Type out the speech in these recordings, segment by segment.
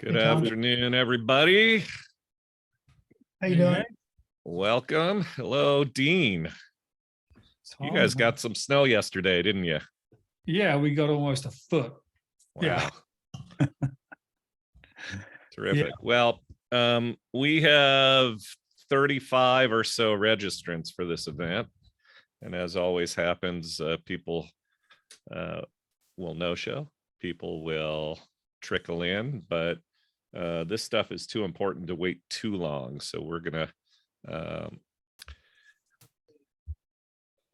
Good Hey, Tom. afternoon, everybody. How you doing? Welcome. Hello, Dean. You guys got some snow yesterday, didn't you? Yeah, we got almost a foot. Wow. Yeah. Terrific. Yeah. Well, we have 35 or so registrants for this event. And as always happens, people will no-show. People will trickle in, but this stuff is too important to wait too long. So we're going to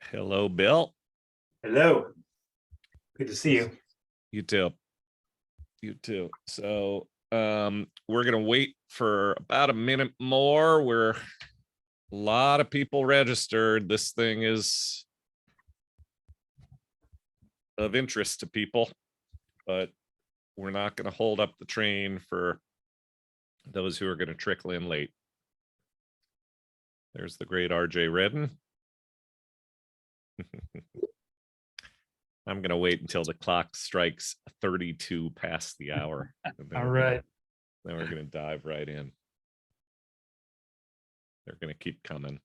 hello, Bill. Hello. Good to see you. You too. You too. So we're going to wait for about a minute more. We're a lot of people registered. This thing is of interest to people, but we're not going to hold up the train for those who are going to trickle in late. There's the great RJ Redden. I'm going to wait until the clock strikes 32 past the hour. All right. Then we're going to dive right in. They're going to keep coming.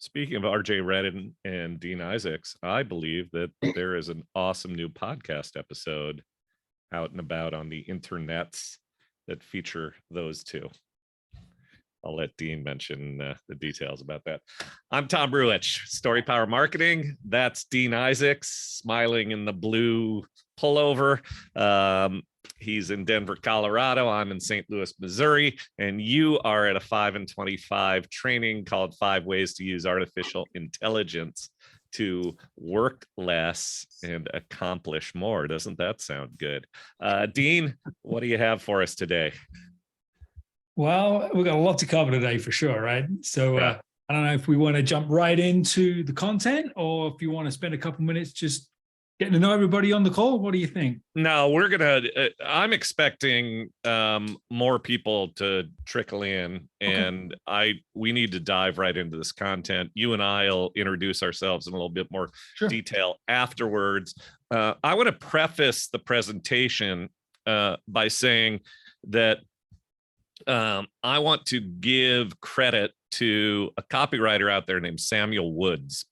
Speaking of RJ Redden and Dean Isaacs, I believe that there is an awesome new podcast episode out and about on the internets that feature those two. I'll let Dean mention the details about that. I'm Tom Bruich, Story Power Marketing. That's Dean Isaacs, smiling in the blue pullover. He's in Denver, Colorado. I'm in St. Louis, Missouri. And you are at a 5 in 25 training called 5 Ways to Use Artificial Intelligence to Work Less and Accomplish More. Doesn't that sound good? Dean, what do you have for us today? Well, we've got a lot to cover today for sure, right? So Yeah. I don't know if we want to jump right into the content or if you want to spend a couple minutes just getting to know everybody on the call. What do you think? No, we're gonna. I'm expecting more people to trickle in, and we need to dive right into this content. You and I'll introduce ourselves in a little bit more detail afterwards. I want to preface the presentation by saying that I want to give credit to a copywriter out there named Samuel Woods.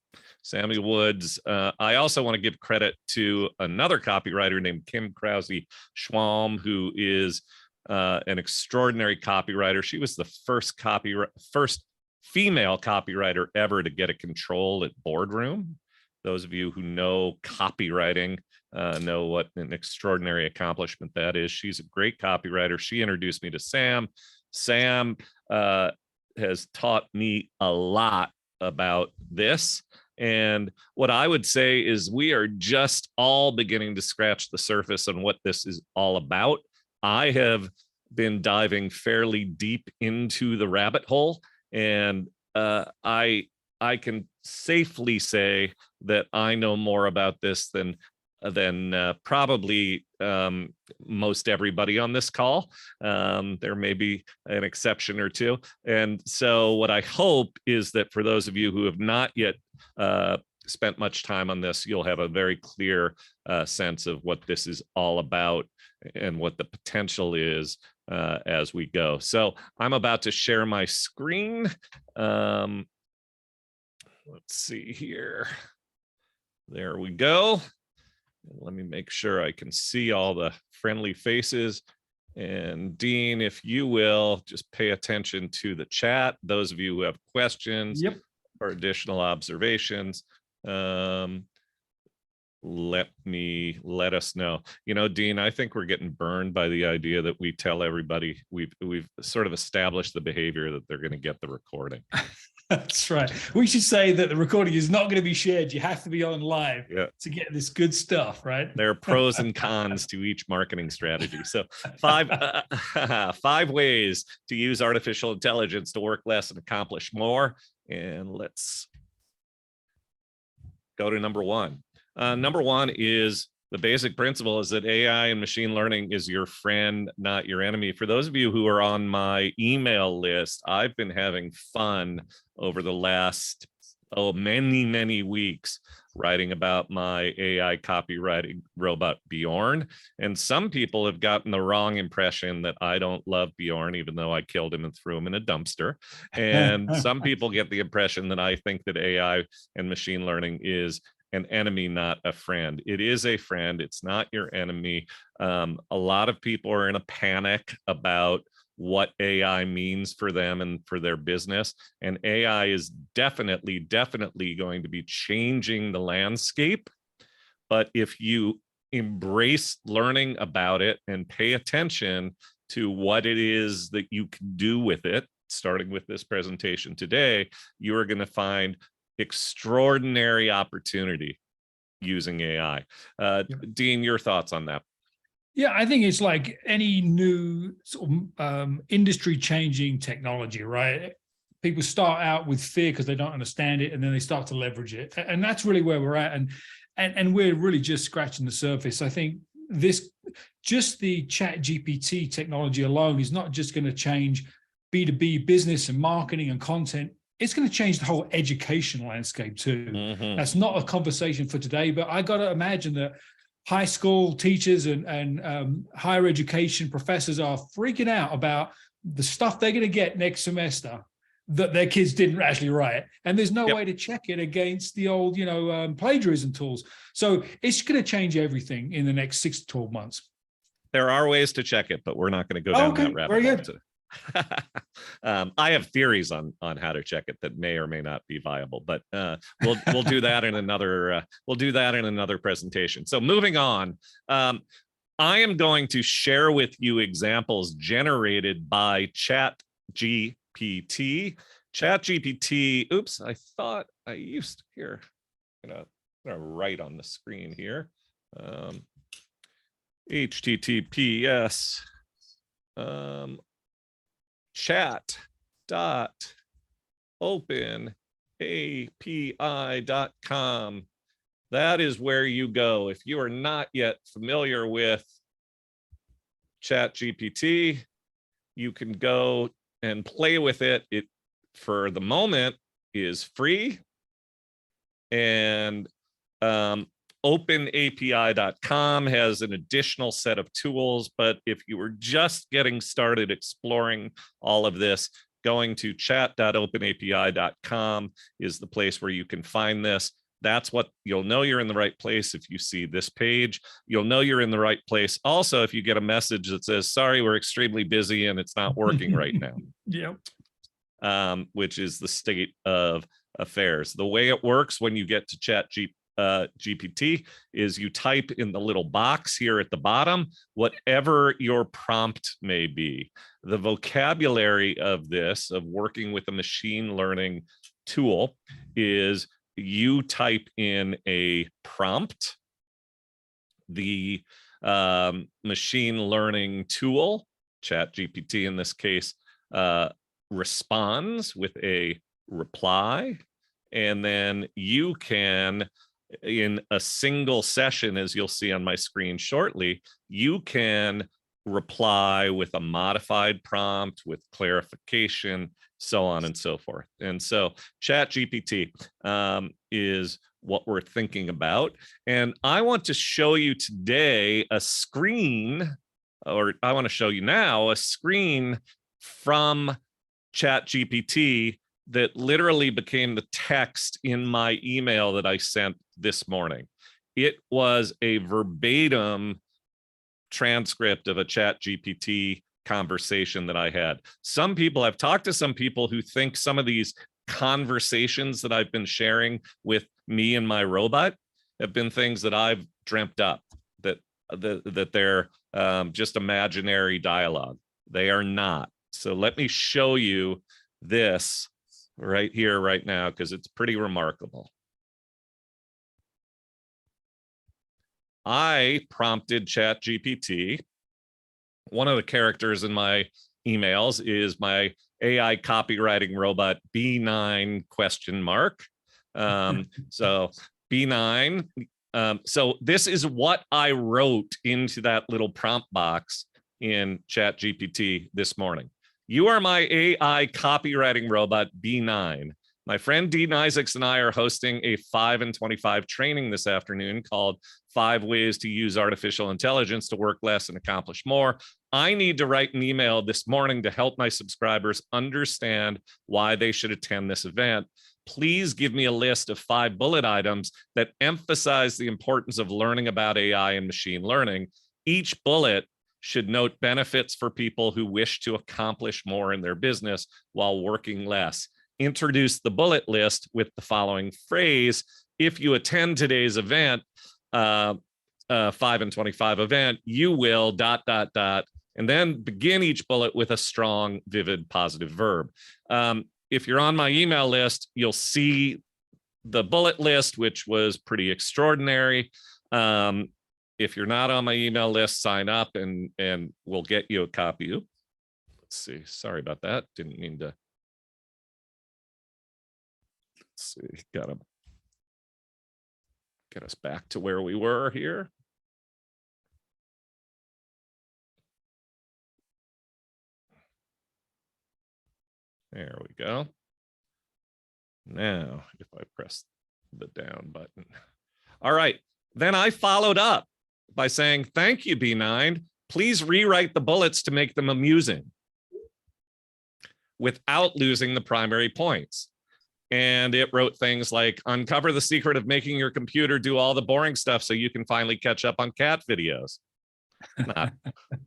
Samuel Woods. I also want to give credit to another copywriter named Kim Krause-Schwalm, who is an extraordinary copywriter. She was the first female copywriter ever to get a control at Boardroom. Those of you who know copywriting know what an extraordinary accomplishment that is. She's a great copywriter. She introduced me to Sam. Sam has taught me a lot about this. And what I would say is we are just all beginning to scratch the surface on what this is all about. I have been diving fairly deep into the rabbit hole, and I can safely say that I know more about this than probably most everybody on this call. There may be an exception or two. And so what I hope is that for those of you who have not yet spent much time on this, you'll have a very clear sense of what this is all about and what the potential is as we go. So I'm about to share my screen. Let's see here. There we go. Let me make sure I can see all the friendly faces. And Dean, if you will, just pay attention to the chat. Those of you who have questions or additional observations, let us know. You know, Dean, I think we're getting burned by the idea that we tell everybody we've sort of established the behavior that they're going to get the recording. That's right. We should say that the recording is not going to be shared. You have to be on live to get this good stuff, right? There are pros and cons to each marketing strategy. So 5 ways to use artificial intelligence to work less and accomplish more. And let's go to number one. Number one is the basic principle is that AI and machine learning is your friend, not your enemy. For those of you who are on my email list, I've been having fun over the last many weeks writing about my AI copywriting robot Bjorn. And some people have gotten the wrong impression that I don't love Bjorn, even though I killed him and threw him in a dumpster. And some people get the impression that I think that AI and machine learning is an enemy, not a friend. It is a friend. It's not your enemy. A lot of people are in a panic about what AI means for them and for their business. And AI is definitely going to be changing the landscape. But if you embrace learning about it and pay attention to what it is that you can do with it, starting with this presentation today, you are going to find extraordinary opportunity using AI. Dean, your thoughts on that? Yeah, I think it's like any new sort of industry-changing technology, right? People start out with fear because they don't understand it, and then they start to leverage it, and that's really where we're at. And we're really just scratching the surface. I think just the Chat GPT technology alone is not just going to change B2B business and marketing and content. It's going to change the whole education landscape too. That's not a conversation for today, but I got to imagine that high school teachers and higher education professors are freaking out about the stuff they're going to get next semester that their kids didn't actually write. And there's no way to check it against the old, plagiarism tools. So it's going to change everything in the next 6 to 12 months. There are ways to check it, but we're not going to go down that rabbit hole today. I have theories on how to check it that may or may not be viable, but we'll do that in another presentation. So moving on, I am going to share with you examples generated by Chat GPT. Chat GPT. Oops, I thought I used here. I'm gonna write on the screen here. HTTPS. chat.openapi.com. That is where you go. If you are not yet familiar with Chat GPT, you can go and play with it. It, for the moment, is free. And openapi.com has an additional set of tools, but if you were just getting started exploring all of this, going to chat.openapi.com is the place where you can find this. That's what you'll know you're in the right place if you see this page. You'll know you're in the right place also if you get a message that says, sorry, we're extremely busy and it's not working right now. Which is the state of affairs. The way it works when you get to Chat GPT is you type in the little box here at the bottom whatever your prompt may be. The vocabulary of this, of working with a machine learning tool, is you type in a prompt. The machine learning tool, Chat GPT in this case, responds with a reply, and then you can, in a single session, as you'll see on my screen shortly, you can reply with a modified prompt, with clarification, so on and so forth. And so Chat GPT is what we're thinking about. And I want to show you today a screen, or I want to show you now a screen from Chat GPT that literally became the text in my email that I sent this morning. It was a verbatim transcript of a Chat GPT conversation that I had. I've talked to some people who think some of these conversations that I've been sharing with me and my robot have been things that I've dreamt up, that they're just imaginary dialogue. They are not. So let me show you this right here, right now, because it's pretty remarkable. I prompted Chat GPT. One of the characters in my emails is my AI copywriting robot B9 question mark. So B9 So this is what I wrote into that little prompt box in ChatGPT this morning. You are my AI copywriting robot, B9. My friend Dean Isaacs and I are hosting a 5 and 25 training this afternoon called 5 Ways to Use Artificial Intelligence to Work Less and Accomplish More. I need to write an email this morning to help my subscribers understand why they should attend this event. Please give me a list of 5 bullet items that emphasize the importance of learning about AI and machine learning. Each bullet should note benefits for people who wish to accomplish more in their business while working less. Introduce the bullet list with the following phrase: if you attend today's event, 5 and 25 event, you will ... and then begin each bullet with a strong, vivid, positive verb. If you're on my email list, you'll see the bullet list, which was pretty extraordinary. If you're not on my email list, sign up and we'll get you a copy. Let's see. Sorry about that. Didn't mean to. Let's see. Gotta get us back to where we were here. There we go. Now, if I press the down button. All right. Then I followed up by saying, thank you, B9. Please rewrite the bullets to make them amusing without losing the primary points. And it wrote things like, uncover the secret of making your computer do all the boring stuff so you can finally catch up on cat videos.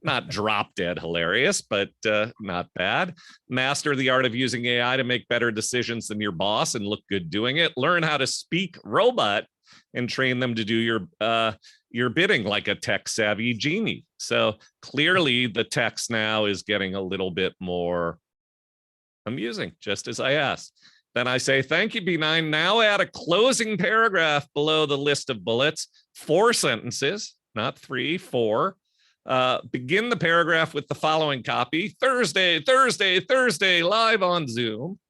Not drop dead hilarious, but not bad. Master the art of using AI to make better decisions than your boss and look good doing it. Learn how to speak robot and train them to do your bidding like a tech savvy genie. So clearly the text now is getting a little bit more amusing, just as I asked. Then I say, thank you, B9. Now add a closing paragraph below the list of bullets, 4 sentences, not 3, 4. Begin the paragraph with the following copy: Thursday, live on Zoom,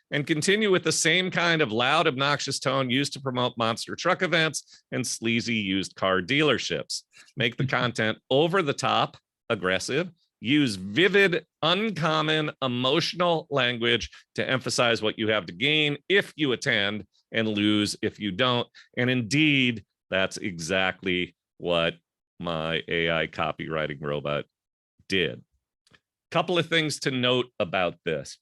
and continue with the same kind of loud, obnoxious tone used to promote monster truck events and sleazy used car dealerships. Make the content over the top, aggressive. Use vivid, uncommon, emotional language to emphasize what you have to gain if you attend and lose if you don't. And indeed, that's exactly what my AI copywriting robot did. Couple of things to note about this.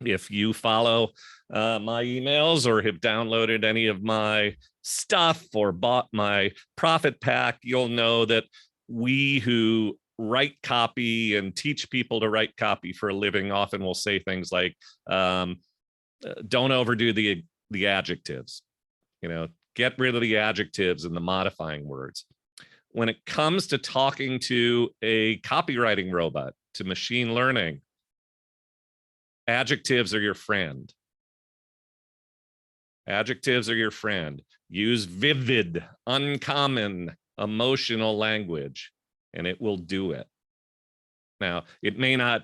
If you follow my emails or have downloaded any of my stuff or bought my profit pack, you'll know that we who write copy and teach people to write copy for a living often will say things like, don't overdo the adjectives, get rid of the adjectives and the modifying words. When it comes to talking to a copywriting robot, to machine learning, adjectives are your friend. Adjectives are your friend. Use vivid, uncommon, emotional language, and it will do it. Now, it may not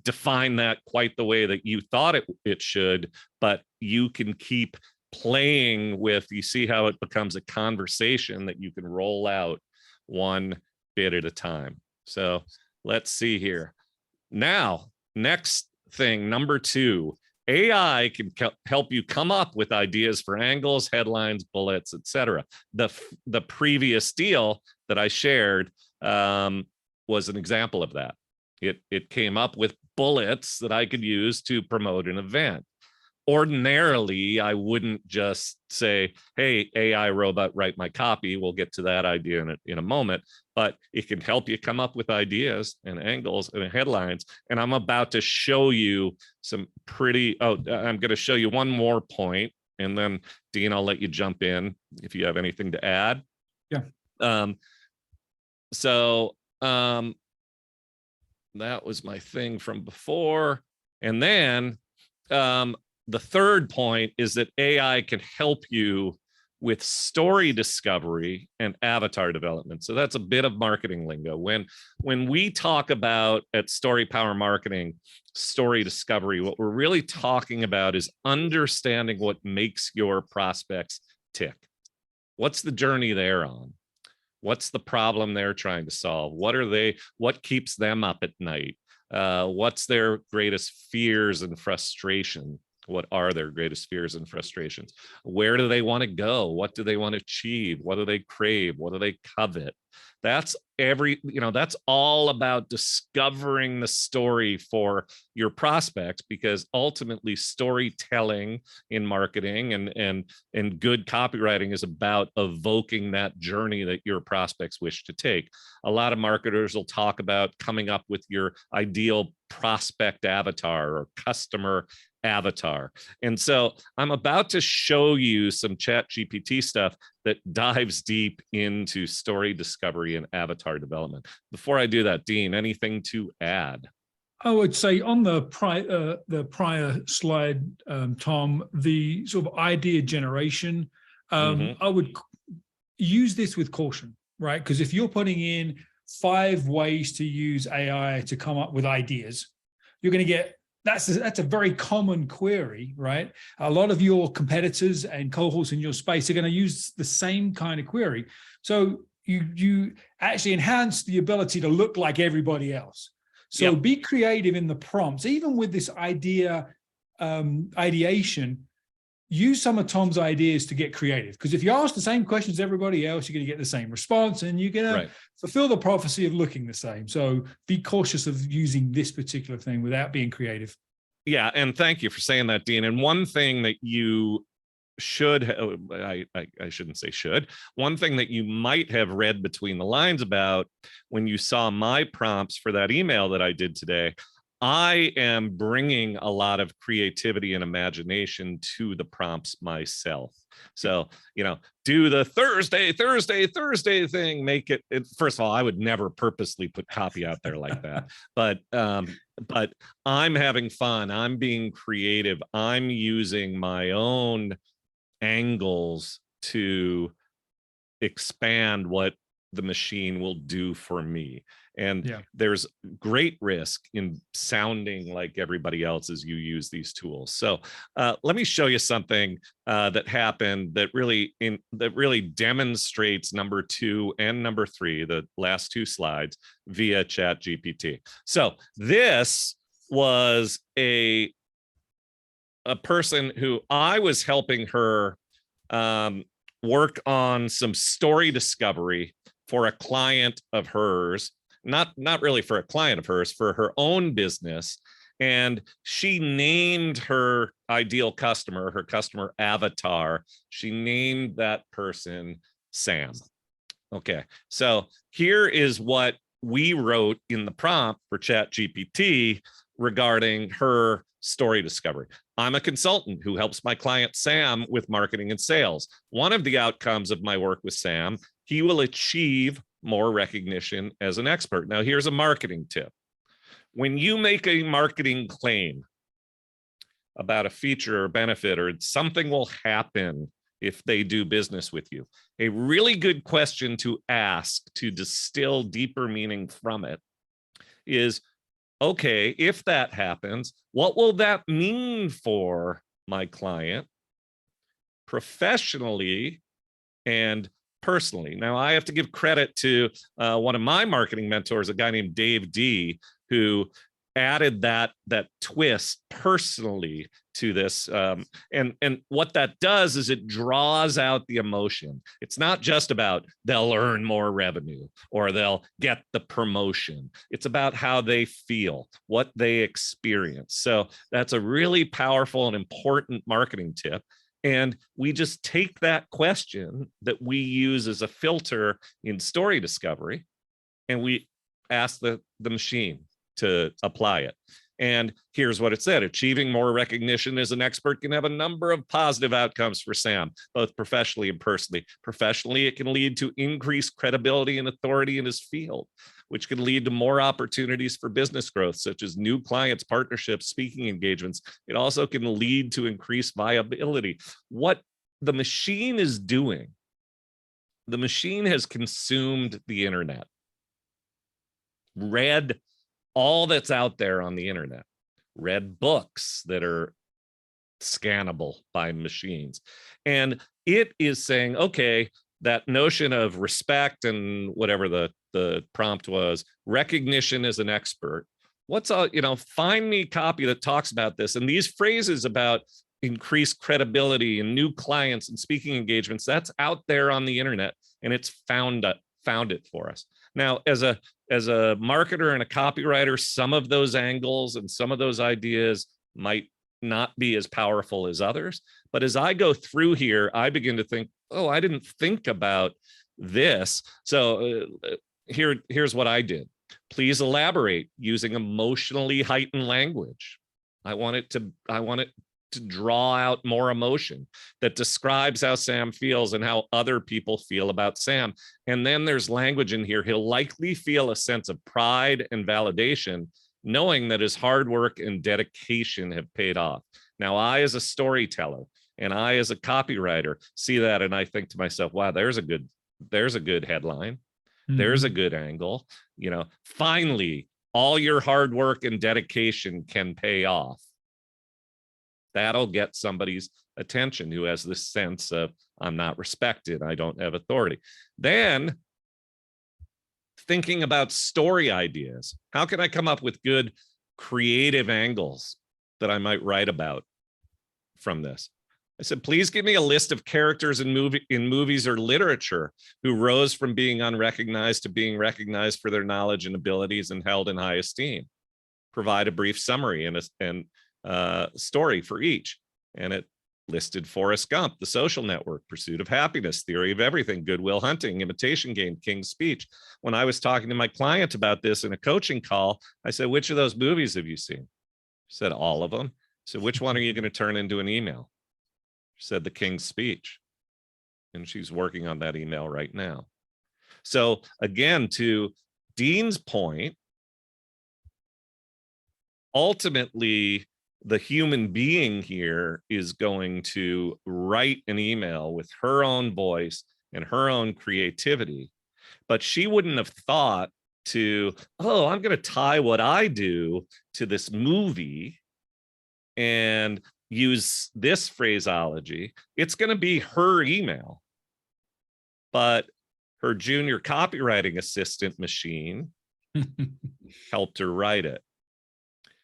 define that quite the way that you thought it should, but you can keep playing with, you see how it becomes a conversation that you can roll out one bit at a time. So let's see here. Now, next thing, number 2, AI can help you come up with ideas for angles, headlines, bullets, etc. The previous deal that I shared was an example of that. It came up with bullets that I could use to promote an event. Ordinarily, I wouldn't just say, hey, AI robot, write my copy. We'll get to that idea in a moment, but it can help you come up with ideas and angles and headlines. And I'm about to show you some I'm going to show you one more point, and then Dean, I'll let you jump in if you have anything to add. Yeah. That was my thing from before. And then the third point is that AI can help you with story discovery and avatar development. So that's a bit of marketing lingo. When we talk about at Story Power Marketing, story discovery, what we're really talking about is understanding what makes your prospects tick. What's the journey they're on? What's the problem they're trying to solve? What keeps them up at night? What's their greatest fears and frustration? What are their greatest fears and frustrations? Where do they want to go? What do they want to achieve? What do they crave? What do they covet? That's that's all about discovering the story for your prospects, because ultimately storytelling in marketing and good copywriting is about evoking that journey that your prospects wish to take. A lot of marketers will talk about coming up with your ideal prospect avatar or customer avatar. And so I'm about to show you some ChatGPT stuff that dives deep into story discovery and avatar development. Before I do that, Dean, anything to add? I would say on the prior slide, Tom, the sort of idea generation, I would use this with caution, right? Because if you're putting in 5 ways to use AI to come up with ideas, you're going to get that's a very common query, right? A lot of your competitors and cohorts in your space are going to use the same kind of query. So you actually enhance the ability to look like everybody else. So be creative in the prompts, even with this ideation. Use some of Tom's ideas to get creative, because if you ask the same questions as everybody else, you're going to get the same response, and you're going to fulfill the prophecy of looking the same. So be cautious of using this particular thing without being creative. Yeah, and thank you for saying that, Dean. And one thing that you should, I shouldn't say should, one thing that you might have read between the lines about when you saw my prompts for that email that I did today, I am bringing a lot of creativity and imagination to the prompts myself. So, do the Thursday thing, make it, first of all, I would never purposely put copy out there like that, but I'm having fun. I'm being creative. I'm using my own angles to expand what the machine will do for me. And there's great risk in sounding like everybody else as you use these tools. So let me show you something that happened that really demonstrates number 2 and number 3, the last 2 slides, via ChatGPT. So this was a person who I was helping her work on some story discovery for a client of hers, not really for a client of hers, for her own business. And she named her ideal customer, her customer avatar. She named that person Sam. Okay, so here is what we wrote in the prompt for ChatGPT regarding her story discovery. I'm a consultant who helps my client Sam with marketing and sales. One of the outcomes of my work with Sam, he will achieve more recognition as an expert. Now, here's a marketing tip. When you make a marketing claim about a feature or benefit, or something will happen if they do business with you, a really good question to ask to distill deeper meaning from it is, okay, if that happens, what will that mean for my client professionally and personally? Now, I have to give credit to one of my marketing mentors, a guy named Dave D, who added that twist personally to this. And what that does is it draws out the emotion. It's not just about they'll earn more revenue or they'll get the promotion. It's about how they feel, what they experience. So that's a really powerful and important marketing tip. And we just take that question that we use as a filter in story discovery, and we ask the machine to apply it. And here's what it said: achieving more recognition as an expert can have a number of positive outcomes for Sam, both professionally and personally. Professionally, it can lead to increased credibility and authority in his field, which can lead to more opportunities for business growth, such as new clients, partnerships, speaking engagements. It also can lead to increased viability. What the machine is doing, the machine has consumed the internet, read all that's out there on the internet, read books that are scannable by machines. And it is saying, okay, that notion of respect and whatever the prompt was, recognition as an expert. What's all, find me copy that talks about this. And these phrases about increased credibility and new clients and speaking engagements, that's out there on the internet, and it's found it for us. Now, as a marketer and a copywriter, some of those angles and some of those ideas might not be as powerful as others. But as I go through here, I begin to think, oh, I didn't think about this. So here's what I did. Please elaborate using emotionally heightened language. I want it to draw out more emotion that describes how Sam feels and how other people feel about Sam. And then there's language in here. He'll likely feel a sense of pride and validation, knowing that his hard work and dedication have paid off. Now, I, as a storyteller, and I, as a copywriter, see that, and I think to myself, wow, there's a good headline. Mm-hmm. There's a good angle. Finally, all your hard work and dedication can pay off. That'll get somebody's attention who has this sense of, I'm not respected, I don't have authority. Then thinking about story ideas. How can I come up with good creative angles that I might write about from this? I said, please give me a list of characters in movies or literature who rose from being unrecognized to being recognized for their knowledge and abilities and held in high esteem. Provide a brief summary and story for each. And it listed Forrest Gump, The Social Network, Pursuit of Happiness, Theory of Everything, Good Will Hunting, Imitation Game, King's Speech. When I was talking to my client about this in a coaching call, I said, which of those movies have you seen? She said, all of them. So which one are you going to turn into an email? She said, The King's Speech. And she's working on that email right now. So again, to Dean's point, ultimately, the human being here is going to write an email with her own voice and her own creativity, but she wouldn't have thought to, oh, I'm going to tie what I do to this movie and use this phraseology. It's going to be her email, but her junior copywriting assistant machine helped her write it.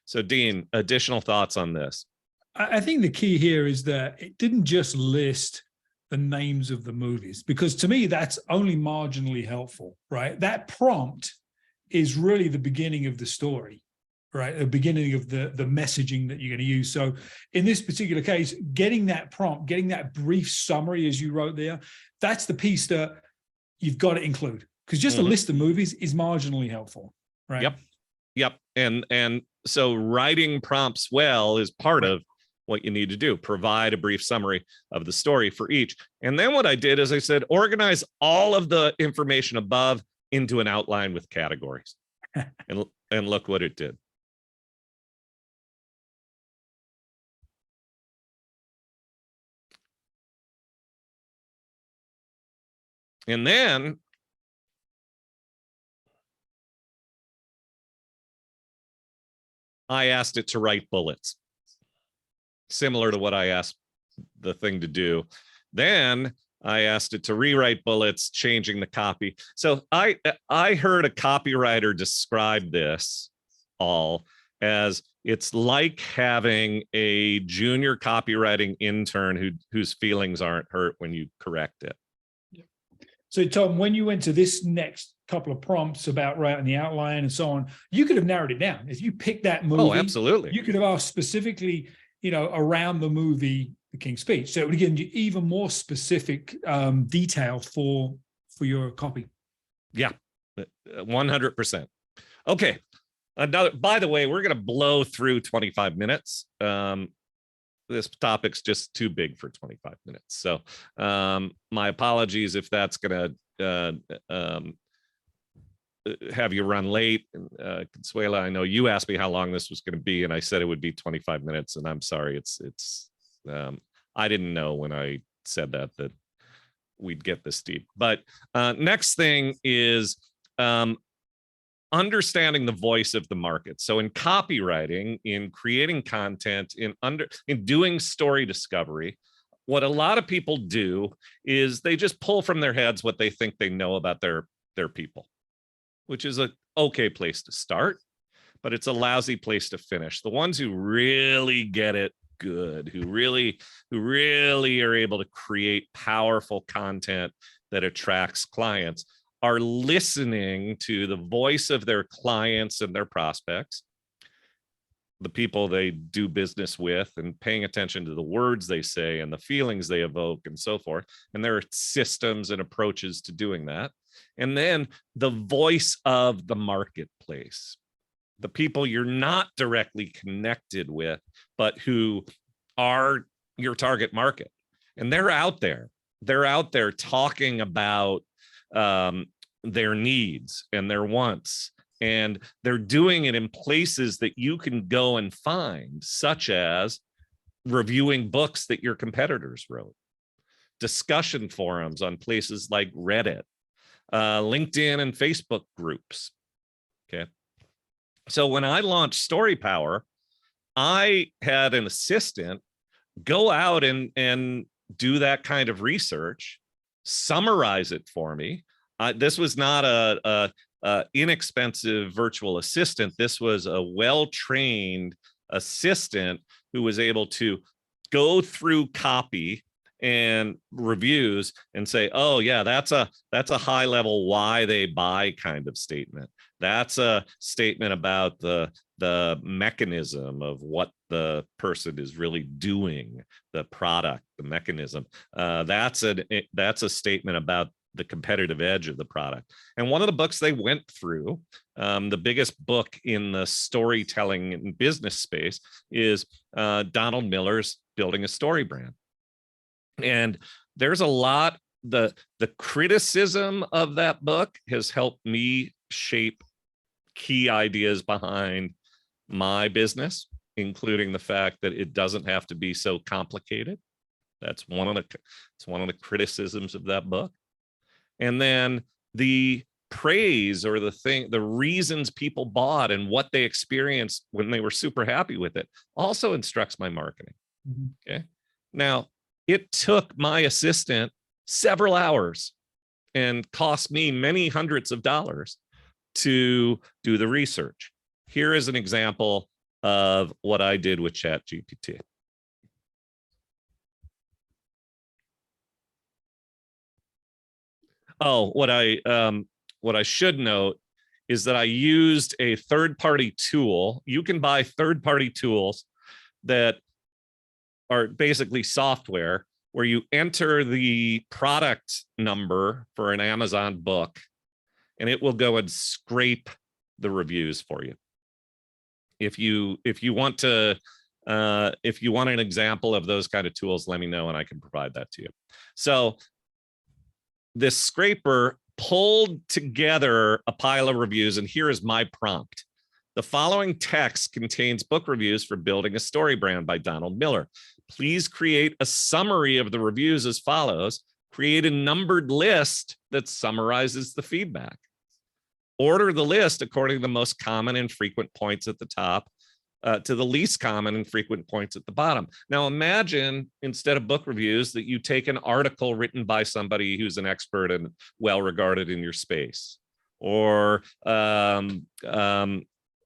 So Dean, additional thoughts on this? I think the key here is that it didn't just list the names of the movies, because to me, that's only marginally helpful, right? That prompt is really the beginning of the story, right? The beginning of the messaging that you're going to use. So in this particular case, getting that prompt, getting that brief summary, as you wrote there, that's the piece that you've got to include, because just a list of movies is marginally helpful, right? Yep. And so writing prompts well is part of what you need to do. Provide a brief summary of the story for each. And then what I did is I said, organize all of the information above into an outline with categories. and look what it did. And then I asked it to write bullets, similar to what I asked the thing to do. Then I asked it to rewrite bullets, changing the copy. So I heard a copywriter describe this all as, it's like having a junior copywriting intern whose feelings aren't hurt when you correct it. So Tom, when you went to this next couple of prompts about writing the outline and so on, you could have narrowed it down. If you picked that movie, oh, absolutely, you could have asked specifically, around the movie, The King's Speech. So it would give you even more specific detail for your copy. Yeah, 100%. Okay. By the way, we're going to blow through 25 minutes. This topic's just too big for 25 minutes. So my apologies if that's going to have you run late. Consuela, I know you asked me how long this was going to be, and I said it would be 25 minutes, and I'm sorry. It's I didn't know when I said that we'd get this deep. But next thing is understanding the voice of the market. So in copywriting, in creating content, in doing story discovery, what a lot of people do is they just pull from their heads what they think they know about their people, which is a okay place to start, but it's a lousy place to finish. The ones who really get it good, who really are able to create powerful content that attracts clients, are listening to the voice of their clients and their prospects, the people they do business with, and paying attention to the words they say and the feelings they evoke and so forth. And there are systems and approaches to doing that. And then the voice of the marketplace, the people you're not directly connected with, but who are your target market. And they're out there talking about their needs and their wants. And they're doing it in places that you can go and find, such as reviewing books that your competitors wrote, discussion forums on places like Reddit, LinkedIn and Facebook groups. Okay. So when I launched Story Power, I had an assistant go out and do that kind of research, summarize it for me. This was not a inexpensive virtual assistant. This was a well-trained assistant who was able to go through copy and reviews and say, oh yeah, that's a high level why they buy kind of statement. That's a statement about the mechanism of what the person is really doing, the product, the mechanism. That's a statement about the competitive edge of the product. And one of the books they went through, the biggest book in the storytelling and business space, is Donald Miller's Building a Story Brand. And there's a lot, the criticism of that book has helped me shape key ideas behind my business, including the fact that it doesn't have to be so complicated. It's one of the criticisms of that book. And then the praise, or the reasons people bought and what they experienced when they were super happy with it, also instructs my marketing. Okay. Now, it took my assistant several hours and cost me many hundreds of dollars to do the research. Here is an example of what I did with ChatGPT. Oh, what I should note is that I used a third-party tool. You can buy third-party tools that are basically software where you enter the product number for an Amazon book, and it will go and scrape the reviews for you. If you want an example of those kind of tools, let me know and I can provide that to you. So this scraper pulled together a pile of reviews, and here is my prompt. The following text contains book reviews for Building a Story Brand by Donald Miller. Please create a summary of the reviews as follows. Create a numbered list that summarizes the feedback. Order the list according to the most common and frequent points at the top to the least common and frequent points at the bottom. Now imagine, instead of book reviews, that you take an article written by somebody who's an expert and well-regarded in your space, or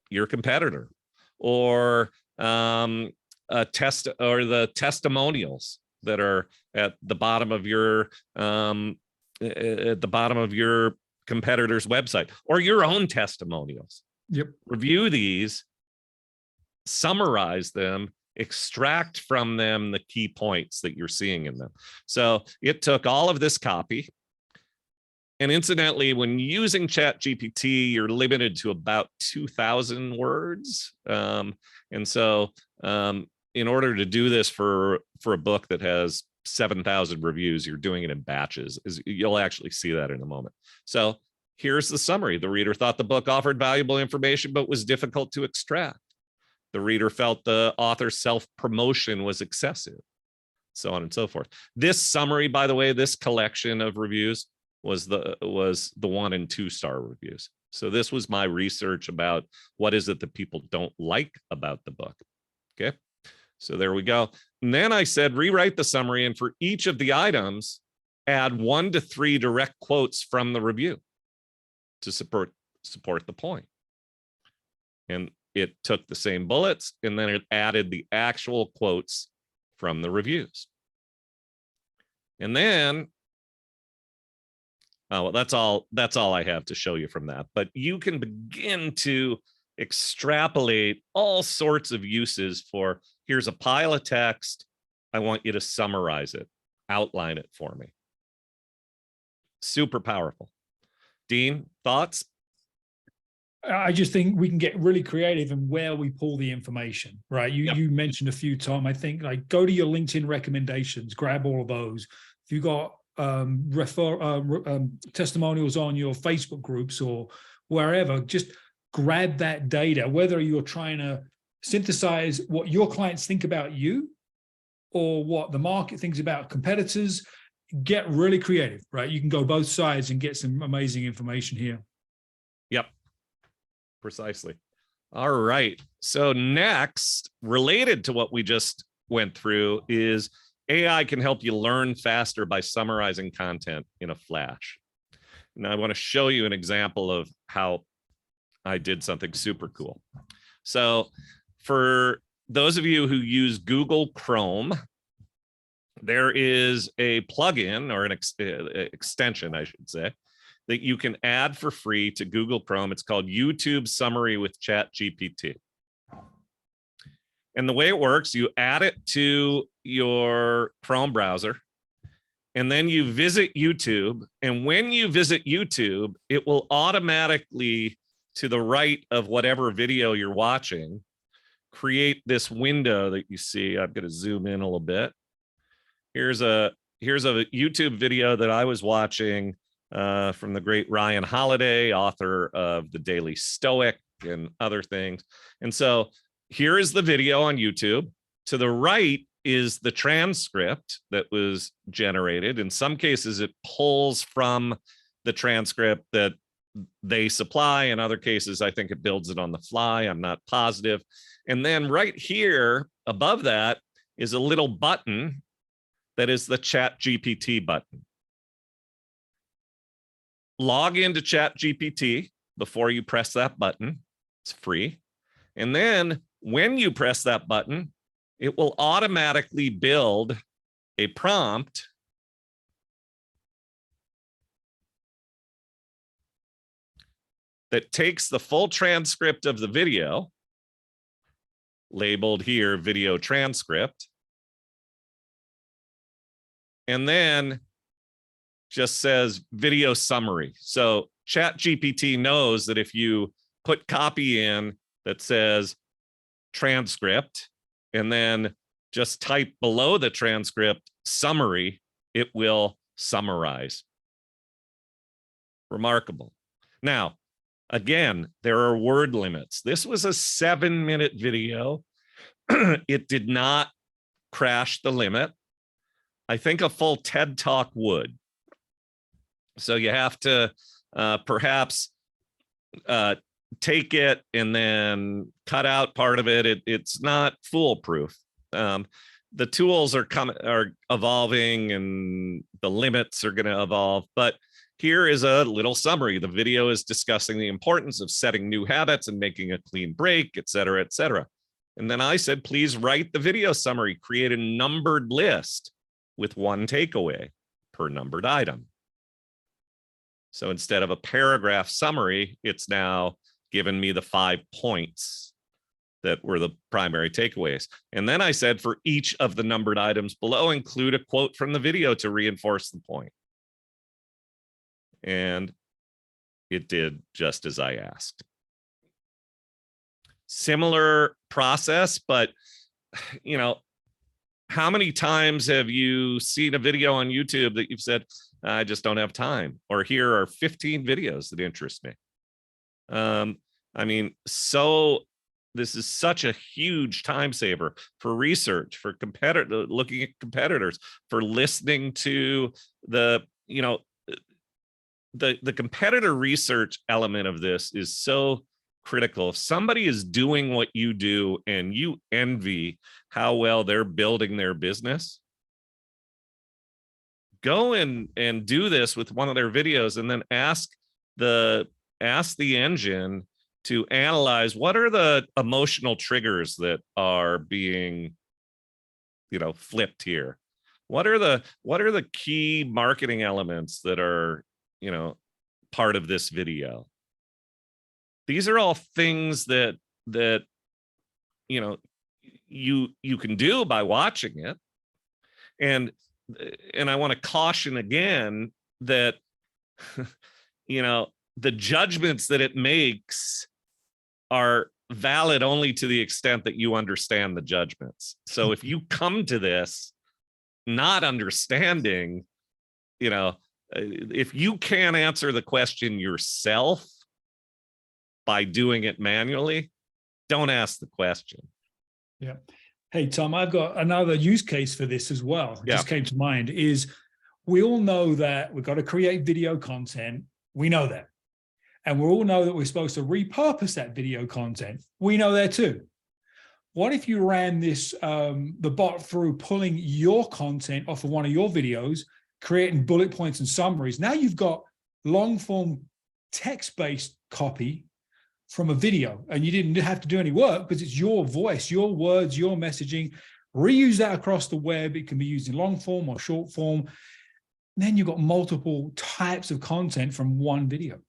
your competitor, or a test, or the testimonials that are at the bottom of your competitor's website, or your own testimonials. Yep. Review these, summarize them, extract from them the key points that you're seeing in them. So it took all of this copy. And incidentally, when using ChatGPT, you're limited to about 2,000 words. And so in order to do this for a book that has 7,000 reviews, you're doing it in batches. You'll actually see that in a moment. So here's the summary. The reader thought the book offered valuable information, but was difficult to extract. The reader felt the author's self-promotion was excessive, so on and so forth. This summary, by the way, this collection of reviews was the 1- and 2-star reviews. So this was my research about what is it that people don't like about the book. Okay. So there we go. And then I said, rewrite the summary, and for each of the items, add 1 to 3 direct quotes from the review to support the point. And it took the same bullets, and then it added the actual quotes from the reviews. And then, oh, well, that's all I have to show you from that. But you can begin to extrapolate all sorts of uses for, here's a pile of text, I want you to summarize it, outline it for me. Super powerful. Dean, thoughts? I just think we can get really creative in where we pull the information, right? You mentioned a few, Tom. I think like go to your LinkedIn recommendations, grab all of those. If you got testimonials on your Facebook groups or wherever, just grab that data, whether you're trying to synthesize what your clients think about you or what the market thinks about competitors. Get really creative, right? You can go both sides and get some amazing information here. Yep, precisely. All right. So next, related to what we just went through, is AI can help you learn faster by summarizing content in a flash. Now I want to show you an example of how I did something super cool. So for those of you who use Google Chrome, there is a plugin or an extension, I should say, that you can add for free to Google Chrome. It's called YouTube Summary with ChatGPT. And the way it works, you add it to your Chrome browser, and then you visit YouTube. And when you visit YouTube, it will automatically, to the right of whatever video you're watching, create this window that you see. I'm going to zoom in a little bit. Here's a YouTube video that I was watching from the great Ryan Holiday, author of The Daily Stoic and other things. And so here is the video on YouTube. To the right is the transcript that was generated. In some cases, it pulls from the transcript that they supply. In other cases, I think it builds it on the fly. I'm not positive. And then right here above that is a little button that is the ChatGPT button. Log into ChatGPT before you press that button. It's free. And then when you press that button, it will automatically build a prompt that takes the full transcript of the video, labeled here video transcript, and then just says video summary. So ChatGPT knows that if you put copy in that says transcript and then just type below the transcript summary, it will summarize. Remarkable. Now, again, there are word limits. This was a 7-minute video. It did not crash the limit. I think a full TED Talk would. So you have to perhaps take it and then cut out part of it. It's not foolproof. The tools are evolving and the limits are going to evolve. But here is a little summary. The video is discussing the importance of setting new habits and making a clean break, et cetera, et cetera. And then I said, please write the video summary, create a numbered list with one takeaway per numbered item. So instead of a paragraph summary, it's now given me the 5 points that were the primary takeaways. And then I said, for each of the numbered items below, include a quote from the video to reinforce the point. And it did just as I asked. Similar process, but you know, how many times have you seen a video on YouTube that you've said, I just don't have time, or here are 15 videos that interest me? I mean, so this is such a huge time saver for research, for looking at competitors, for listening to the, you know, the competitor research element of this is so critical. If somebody is doing what you do and you envy how well they're building their business, go and do this with one of their videos, and then ask the engine to analyze what are the emotional triggers that are being, flipped here. What are the key marketing elements that are, part of this video? These are all things that you can do by watching it. And I want to caution again that the judgments that it makes are valid only to the extent that you understand the judgments. So if you come to this not understanding, if you can't answer the question yourself by doing it manually, don't ask the question. Yeah. Hey, Tom, I've got another use case for this as well. It just came to mind is we all know that we've got to create video content. We know that. And we all know that we're supposed to repurpose that video content. We know that too. What if you ran this, the bot through pulling your content off of one of your videos, creating bullet points and summaries? Now you've got long form text-based copy from a video, and you didn't have to do any work because it's your voice, your words, your messaging. Reuse that across the web. It can be used in long form or short form. Then you've got multiple types of content from one video.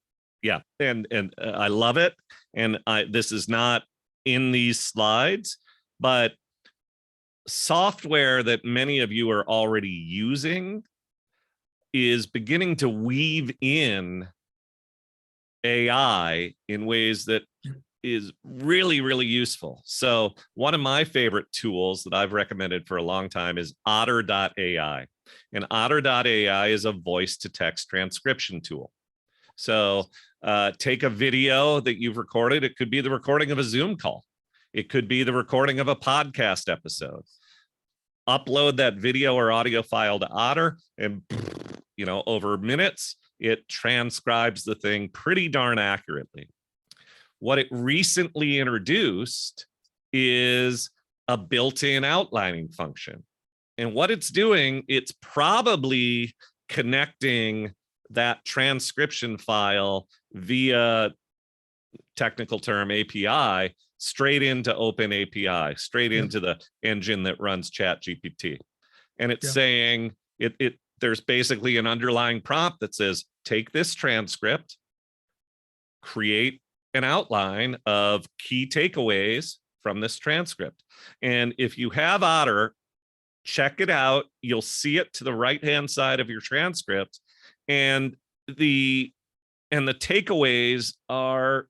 Yeah, and I love it. And this is not in these slides, but software that many of you are already using is beginning to weave in AI in ways that is really, really useful. So one of my favorite tools that I've recommended for a long time is otter.ai. And otter.ai is a voice to text transcription tool. So take a video that you've recorded. It could be the recording of a Zoom call. It could be the recording of a podcast episode. Upload that video or audio file to Otter, and over minutes, it transcribes the thing pretty darn accurately. What it recently introduced is a built-in outlining function. And what it's doing, it's probably connecting that transcription file via technical term API straight into Open API, straight into the engine that runs ChatGPT. And it's saying there's basically an underlying prompt that says, take this transcript, create an outline of key takeaways from this transcript. And if you have Otter, check it out. You'll see it to the right-hand side of your transcript. And the takeaways are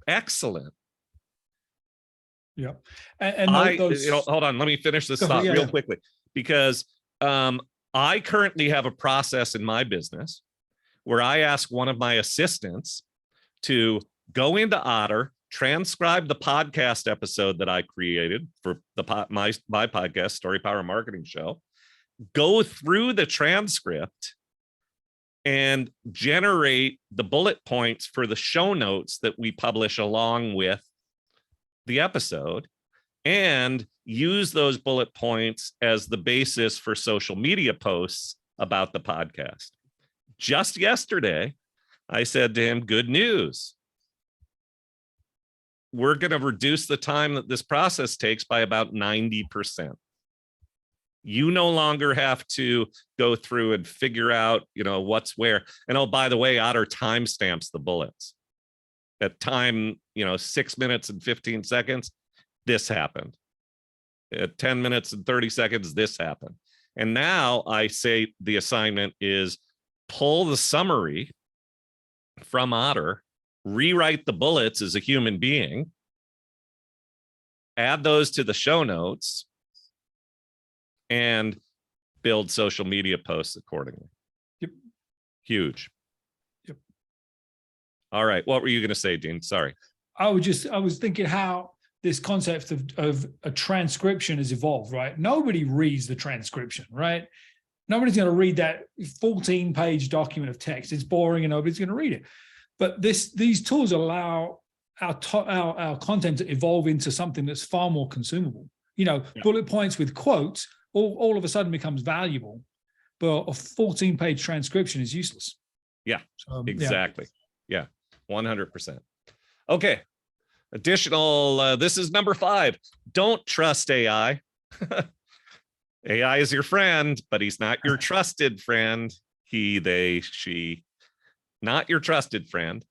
excellent. Yeah. Hold on, let me finish this thought real quickly, because I currently have a process in my business where I ask one of my assistants to go into Otter, transcribe the podcast episode that I created for my podcast, Story Power Marketing Show, go through the transcript and generate the bullet points for the show notes that we publish along with the episode, and use those bullet points as the basis for social media posts about the podcast. Just yesterday, I said to him, good news. We're going to reduce the time that this process takes by about 90%. You no longer have to go through and figure out, what's where. And oh, by the way, Otter timestamps the bullets. At time, 6 minutes and 15 seconds, this happened. At 10 minutes and 30 seconds, this happened. And now I say the assignment is pull the summary from Otter, rewrite the bullets as a human being, add those to the show notes, and build social media posts accordingly. Yep. Huge. Yep. All right. What were you going to say, Dean? Sorry. I was thinking how this concept of a transcription has evolved, right? Nobody reads the transcription, right? Nobody's going to read that 14-page document of text. It's boring and nobody's going to read it. But these tools allow our content to evolve into something that's far more consumable. You know, bullet points with quotes all of a sudden becomes valuable, but a 14-page transcription is useless. Yeah, so, exactly. Yeah, 100%. Okay. Additional, this is number 5. Don't trust AI. AI is your friend, but he's not your trusted friend. He, they, she, not your trusted friend.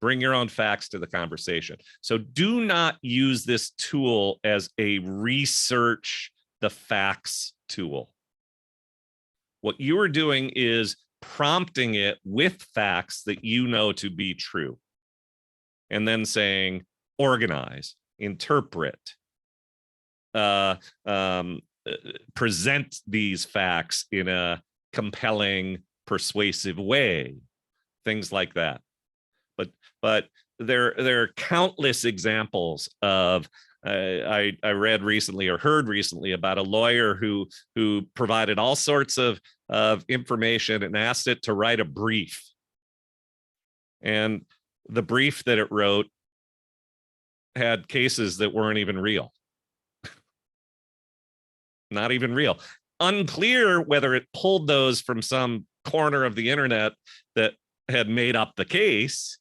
Bring your own facts to the conversation. So do not use this tool as a research the facts tool. What you are doing is prompting it with facts that you know to be true. And then saying, organize, interpret, present these facts in a compelling, persuasive way, things like that. But there are countless examples of, I read recently or heard recently about a lawyer who provided all sorts of information and asked it to write a brief. And the brief that it wrote had cases that weren't even real. Not even real. Unclear whether it pulled those from some corner of the internet that had made up the case,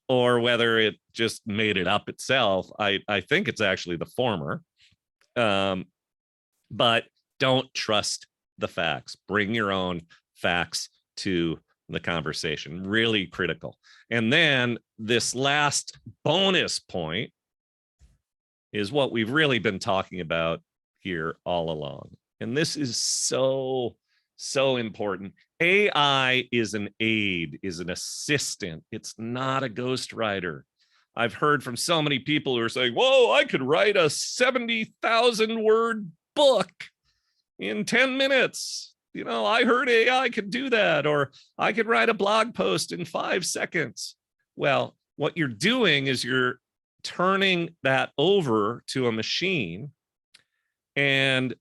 or whether it just made it up itself. I think it's actually the former. But don't trust the facts. Bring your own facts to the conversation. Really critical. And then this last bonus point is what we've really been talking about here all along. And this is so important. AI is an aid, is an assistant. It's not a ghostwriter. I've heard from so many people who are saying, whoa, I could write a 70,000 word book in 10 minutes. You know, I heard AI could do that, or I could write a blog post in 5 seconds. Well, what you're doing is you're turning that over to a machine, and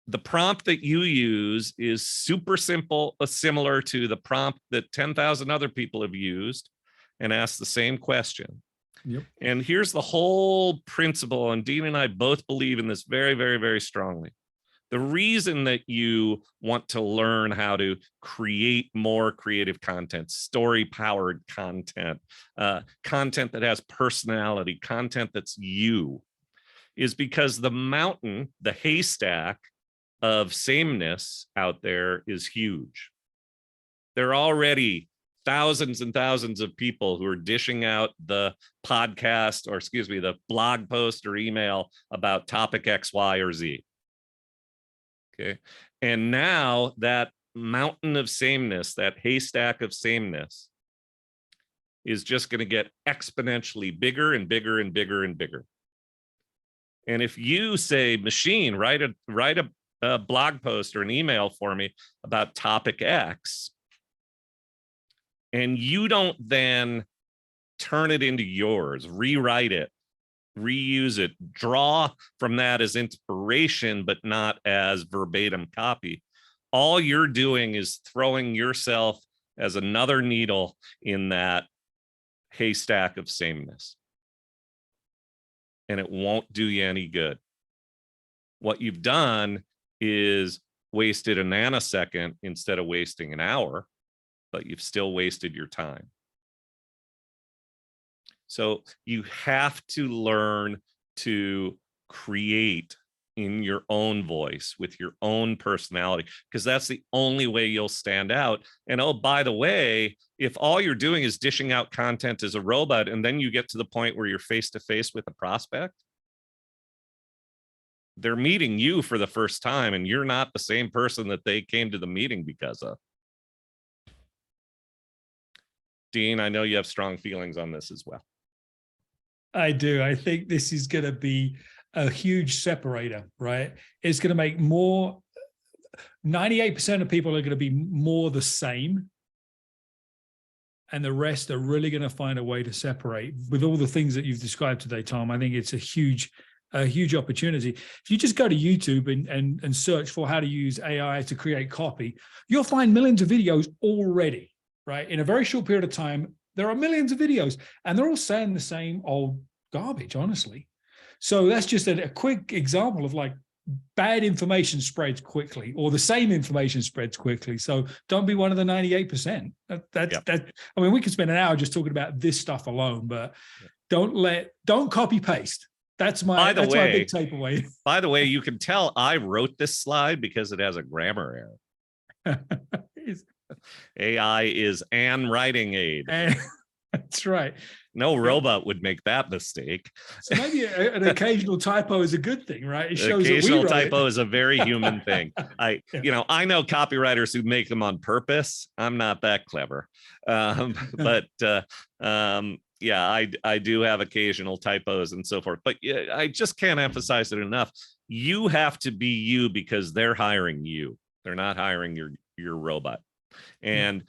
the prompt that you use is super simple, similar to the prompt that 10,000 other people have used and asked the same question. Yep. And here's the whole principle, and Dean and I both believe in this very, very, very strongly. The reason that you want to learn how to create more creative content, story-powered content, content that has personality, content that's you, is because the mountain, the haystack of sameness out there is huge. There are already thousands and thousands of people who are dishing out the podcast, or excuse me, the blog post or email about topic X, Y, or Z. Okay. And now that mountain of sameness, that haystack of sameness, is just going to get exponentially bigger and bigger and bigger and bigger. And if you say, machine, write a blog post or an email for me about topic X, and you don't then turn it into yours, rewrite it, reuse it, draw from that as inspiration, but not as verbatim copy, all you're doing is throwing yourself as another needle in that haystack of sameness. And it won't do you any good. What you've done is wasted a nanosecond instead of wasting an hour, but you've still wasted your time. So you have to learn to create in your own voice with your own personality, because that's the only way you'll stand out. And oh, by the way, if all you're doing is dishing out content as a robot, and then you get to the point where you're face to face with a prospect, they're meeting you for the first time, and you're not the same person that they came to the meeting because of. Dean, I know you have strong feelings on this as well. I do. I think this is going to be a huge separator, right? It's going to make more, 98% of people are going to be more the same. And the rest are really going to find a way to separate. With all the things that you've described today, Tom, I think it's a huge opportunity. If you just go to YouTube and search for how to use AI to create copy, you'll find millions of videos already, right? In a very short period of time, There are millions of videos, and they're all saying the same old garbage, honestly. So that's just a quick example of like bad information spreads quickly, or the same information spreads quickly. So don't be one of the 98%. That. I mean, we could spend an hour just talking about this stuff alone, but don't copy paste. That's my big takeaway. By the way, you can tell I wrote this slide because it has a grammar error. AI is an writing aid. That's right. No robot would make that mistake. So maybe an occasional typo is a good thing, right? It shows occasional that we typo is a very human thing. I know copywriters who make them on purpose. I'm not that clever, but I do have occasional typos and so forth. But I just can't emphasize it enough. You have to be you because they're hiring you. They're not hiring your robot, and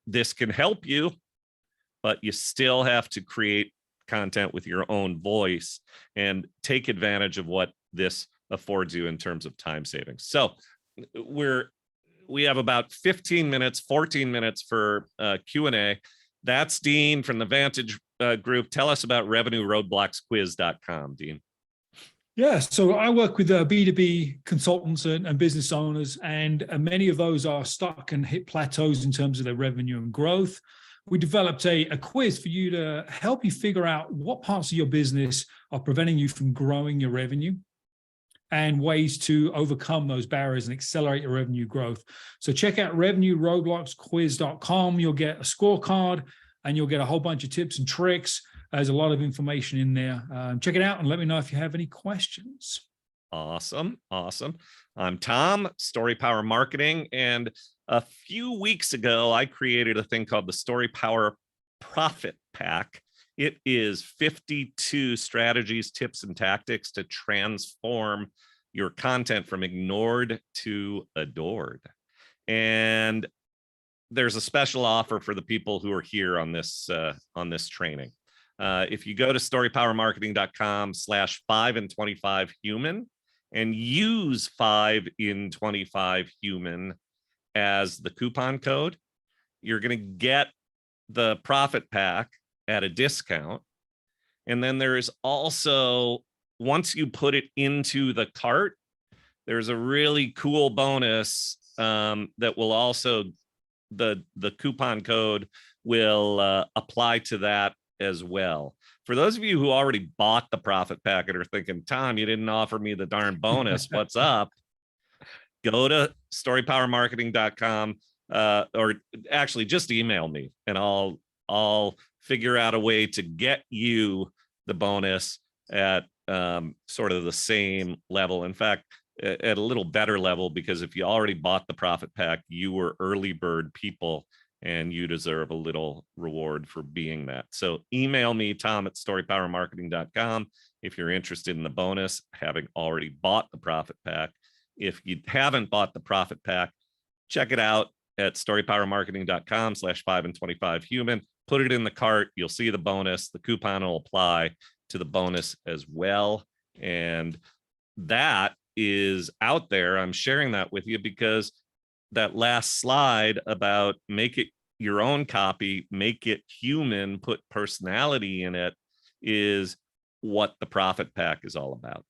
this can help you. But you still have to create content with your own voice and take advantage of what this affords you in terms of time savings. So we have about 14 minutes for Q&A. That's Dean from the Vantage Group. Tell us about revenueroadblocksquiz.com, Dean. Yeah, so I work with B2B consultants and business owners, and many of those are stuck and hit plateaus in terms of their revenue and growth. We developed a quiz for you to help you figure out what parts of your business are preventing you from growing your revenue and ways to overcome those barriers and accelerate your revenue growth. So check out revenueroadblocksquiz.com. You'll get a scorecard and you'll get a whole bunch of tips and tricks. There's a lot of information in there. Check it out and let me know if you have any questions. Awesome. I'm Tom, Story Power Marketing, and a few weeks ago, I created a thing called the Story Power Profit Pack. It is 52 strategies, tips, and tactics to transform your content from ignored to adored. And there's a special offer for the people who are here on this training. If you go to storypowermarketing.com/5in25human and use 5in25human as the coupon code, you're going to get the profit pack at a discount. And then there is also, once you put it into the cart, there's a really cool bonus that will also, the coupon code will apply to that as well. For those of you who already bought the profit packet are thinking, Tom, you didn't offer me the darn bonus. What's up? Go to storypowermarketing.com or actually just email me and I'll figure out a way to get you the bonus at sort of the same level. In fact, at a little better level, because if you already bought the profit pack, you were early bird people and you deserve a little reward for being that. So email me, tom@storypowermarketing.com, if you're interested in the bonus, having already bought the profit pack. If you haven't bought the profit pack, check it out at storypowermarketing.com/5in25human. Put it in the cart. You'll see the bonus. The coupon will apply to the bonus as well. And that is out there. I'm sharing that with you because that last slide about make it your own copy, make it human, put personality in it, is what the profit pack is all about.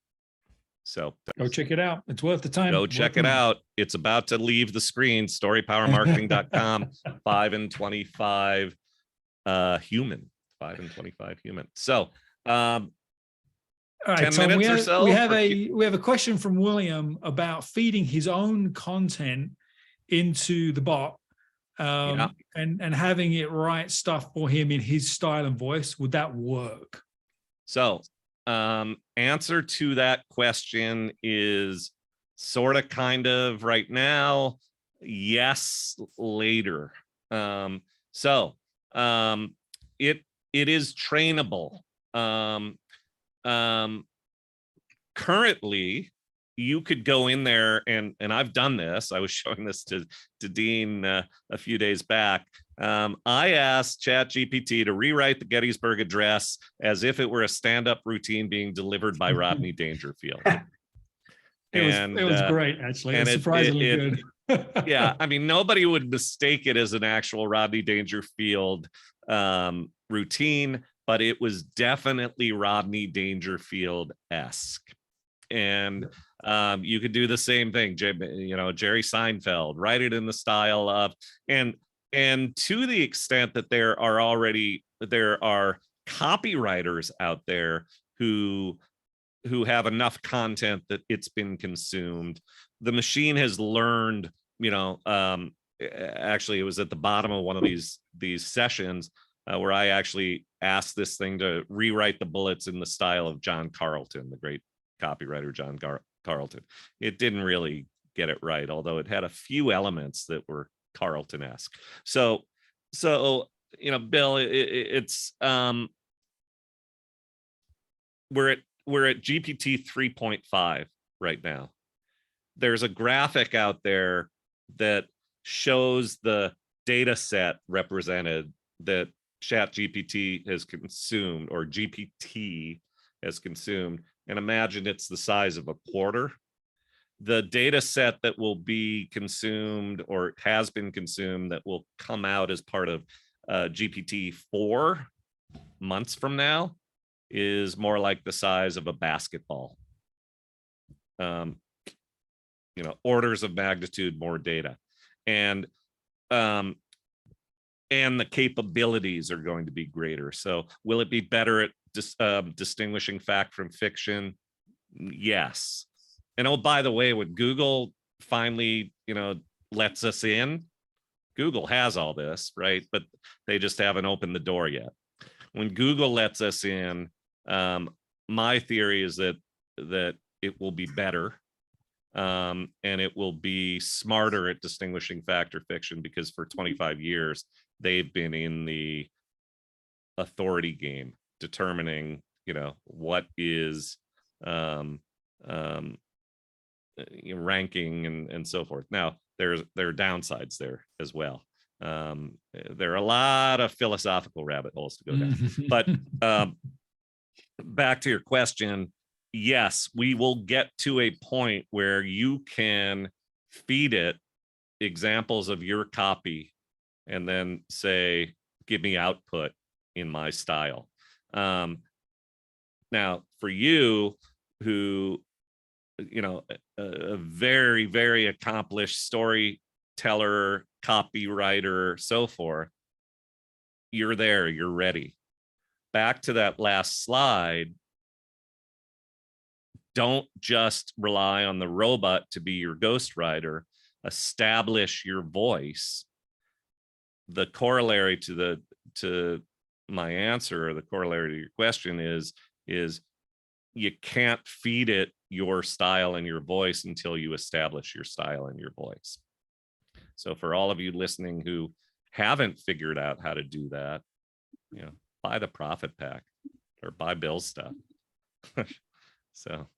So go check it out. It's worth the time. Go check it out. It's about to leave the screen. Storypowermarketing.com, 5in25 human, 5in25 human. So all right, 10 Tom, minutes or so. We have a question from William about feeding his own content into the bot and having it write stuff for him in his style and voice. Would that work? So answer to that question is sort of kind of right now, yes, later. It is trainable. Currently you could go in there and I've done this. I was showing this to Dean a few days back. I asked ChatGPT to rewrite the Gettysburg Address as if it were a stand-up routine being delivered by Rodney Dangerfield. It was great, actually. It's surprisingly good. Yeah, I mean, nobody would mistake it as an actual Rodney Dangerfield routine, but it was definitely Rodney Dangerfield-esque. And you could do the same thing, Jerry Seinfeld, write it in the style of, and to the extent that there are copywriters out there who have enough content that it's been consumed. The machine has learned, actually it was at the bottom of one of these sessions where I actually asked this thing to rewrite the bullets in the style of John Carlton, the great copywriter John Carlton. It didn't really get it right, although it had a few elements that were Carlton-esque. So Bill, it's we're at GPT 3.5 right now. There's a graphic out there that shows the data set represented that ChatGPT has consumed, or GPT has consumed, and imagine it's the size of a quarter. The data set that will be consumed or has been consumed that will come out as part of GPT 4 months from now is more like the size of a basketball. Orders of magnitude more data, and the capabilities are going to be greater. So will it be better at distinguishing fact from fiction? Yes. And oh, by the way, when Google finally, lets us in, Google has all this, right? But they just haven't opened the door yet. When Google lets us in, my theory is that it will be better, and it will be smarter at distinguishing fact or fiction, because for 25 years they've been in the authority game, determining what is ranking and so forth. Now there are downsides there as well. There are a lot of philosophical rabbit holes to go down. But back to your question, yes, we will get to a point where you can feed it examples of your copy and then say, give me output in my style. Now, for you, who, a very, very accomplished storyteller, copywriter, so forth, you're there, you're ready. Back to that last slide, don't just rely on the robot to be your ghostwriter. Establish your voice. The corollary to my answer, or the corollary to your question is you can't feed it your style and your voice until you establish your style and your voice. So for all of you listening who haven't figured out how to do that, buy the Profit Pack or buy Bill's stuff. So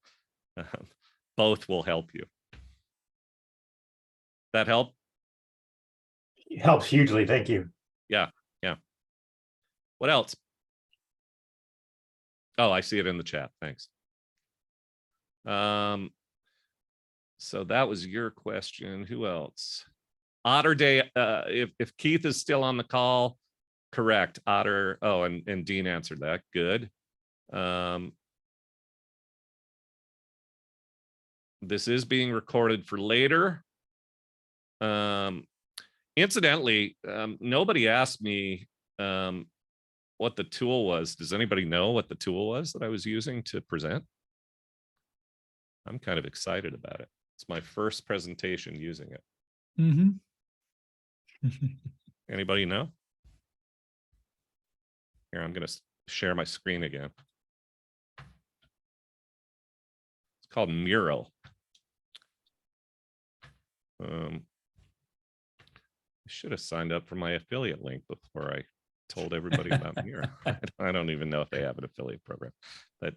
both will help you. That help? It helps hugely. Thank you. Yeah. What else? Oh, I see it in the chat. Thanks. So that was your question. Who else? Otter Day. If Keith is still on the call, correct. Otter. Oh, and Dean answered that. Good. This is being recorded for later. Incidentally, nobody asked me what the tool was. Does anybody know what the tool was that I was using to present? I'm kind of excited about it. It's my first presentation using it. Anybody know? Here, I'm going to share my screen again. It's called Mural. I should have signed up for my affiliate link before I told everybody about Mural. I don't even know if they have an affiliate program, but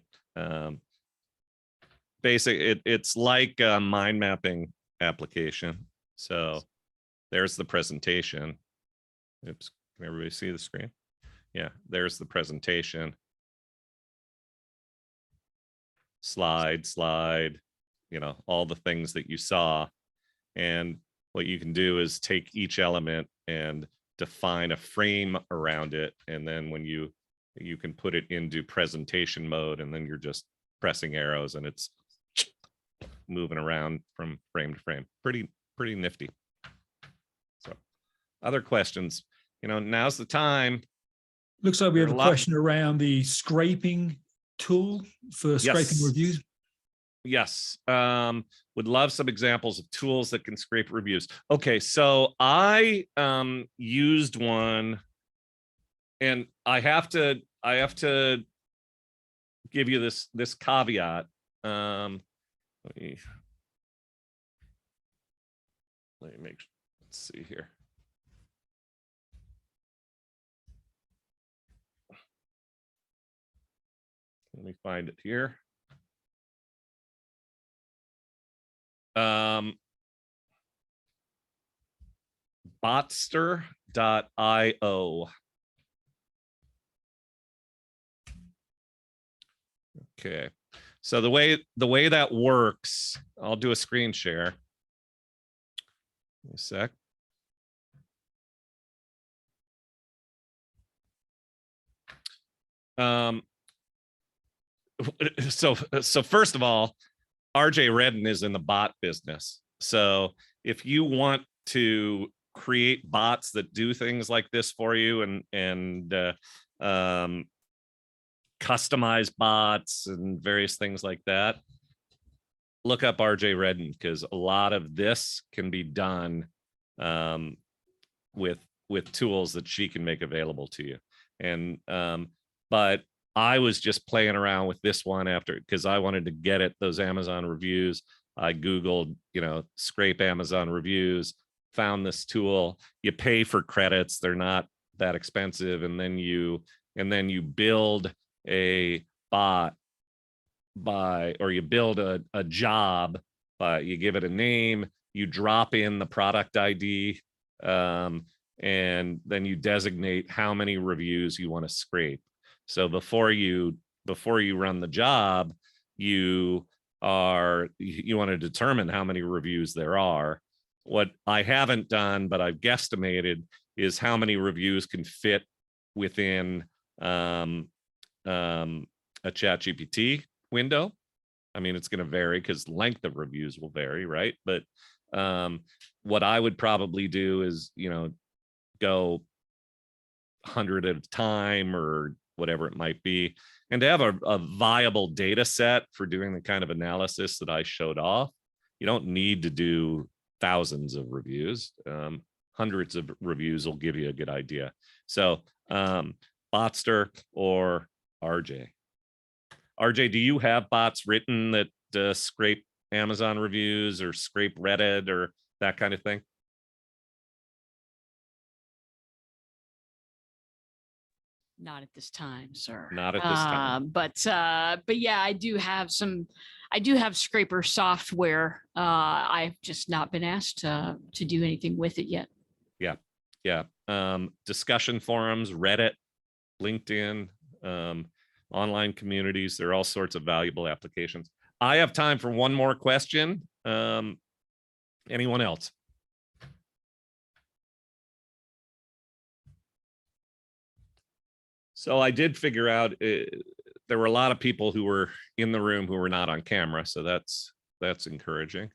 basically it's like a mind mapping application. So there's the presentation. Oops, can everybody see the screen? Yeah, there's the presentation. Slide, all the things that you saw. And what you can do is take each element and define a frame around it, and then when you can put it into presentation mode, and then you're just pressing arrows and it's moving around from frame to frame. Pretty nifty. So other questions? Now's the time. Looks like we have a question around the scraping tool for scraping reviews. Yes. Would love some examples of tools that can scrape reviews. Okay, so I used one, and I have to give you this caveat. Let me let's see here. Let me find it here. Botster.io. Okay, so the way that works, I'll do a screen share. A sec. So first of all, RJ Redden is in the bot business. So if you want to create bots that do things like this for you and customize bots and various things like that, look up RJ Redden, because a lot of this can be done with tools that she can make available to you. And but I was just playing around with this one because I wanted to get at those Amazon reviews. I Googled, scrape Amazon reviews, found this tool. You pay for credits. They're not that expensive. And then you build a bot or you build a job by, you give it a name, you drop in the product ID, and then you designate how many reviews you want to scrape. So before you run the job, you want to determine how many reviews there are. What I haven't done, but I've guesstimated, is how many reviews can fit within a ChatGPT window. I mean, it's going to vary because length of reviews will vary, right? But what I would probably do is, go 100 at a time or whatever it might be, and to have a viable data set for doing the kind of analysis that I showed off. You don't need to do thousands of reviews. Hundreds of reviews will give you a good idea. So Botster or RJ. RJ, do you have bots written that scrape Amazon reviews or scrape Reddit or that kind of thing? Not at this time, sir. Not at this time. But yeah, I do have scraper software. I've just not been asked to do anything with it yet. Yeah. Discussion forums, Reddit, LinkedIn, online communities. There are all sorts of valuable applications. I have time for one more question. Anyone else? So I did figure out there were a lot of people who were in the room who were not on camera. So that's encouraging.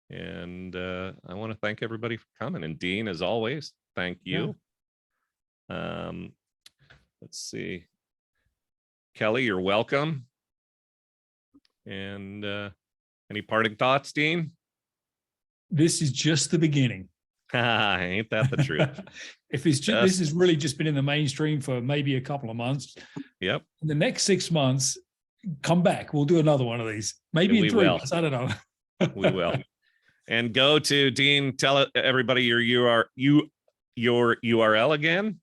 And I want to thank everybody for coming. And Dean, as always, thank you. Yeah. Let's see. Kelly, you're welcome. And any parting thoughts, Dean? This is just the beginning. Ain't that the truth? If it's just, this has really just been in the mainstream for maybe a couple of months. Yep. In the next 6 months, come back. We'll do another one of these. Maybe in 3 months. I don't know. We will. And go to Dean. Tell everybody your URL again.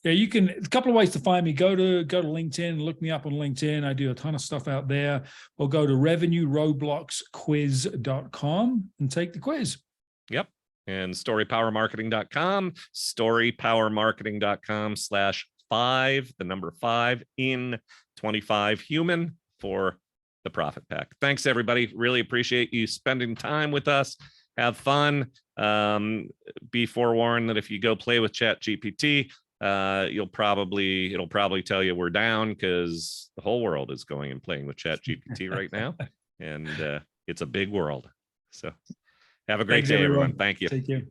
Yeah, you can. A couple of ways to find me. Go to LinkedIn. Look me up on LinkedIn. I do a ton of stuff out there. Or go to revenueroadblocksquiz.com and take the quiz. Yep. And storypowermarketing.com, storypowermarketing.com/5, the number 5 in 25 human for the profit pack. Thanks, everybody. Really appreciate you spending time with us. have fun. Be forewarned that if you go play with ChatGPT, it'll probably tell you we're down, because the whole world is going and playing with ChatGPT right now, and it's a big world. So have a great Thanks, day, everyone. everyone. Thank you. Take care.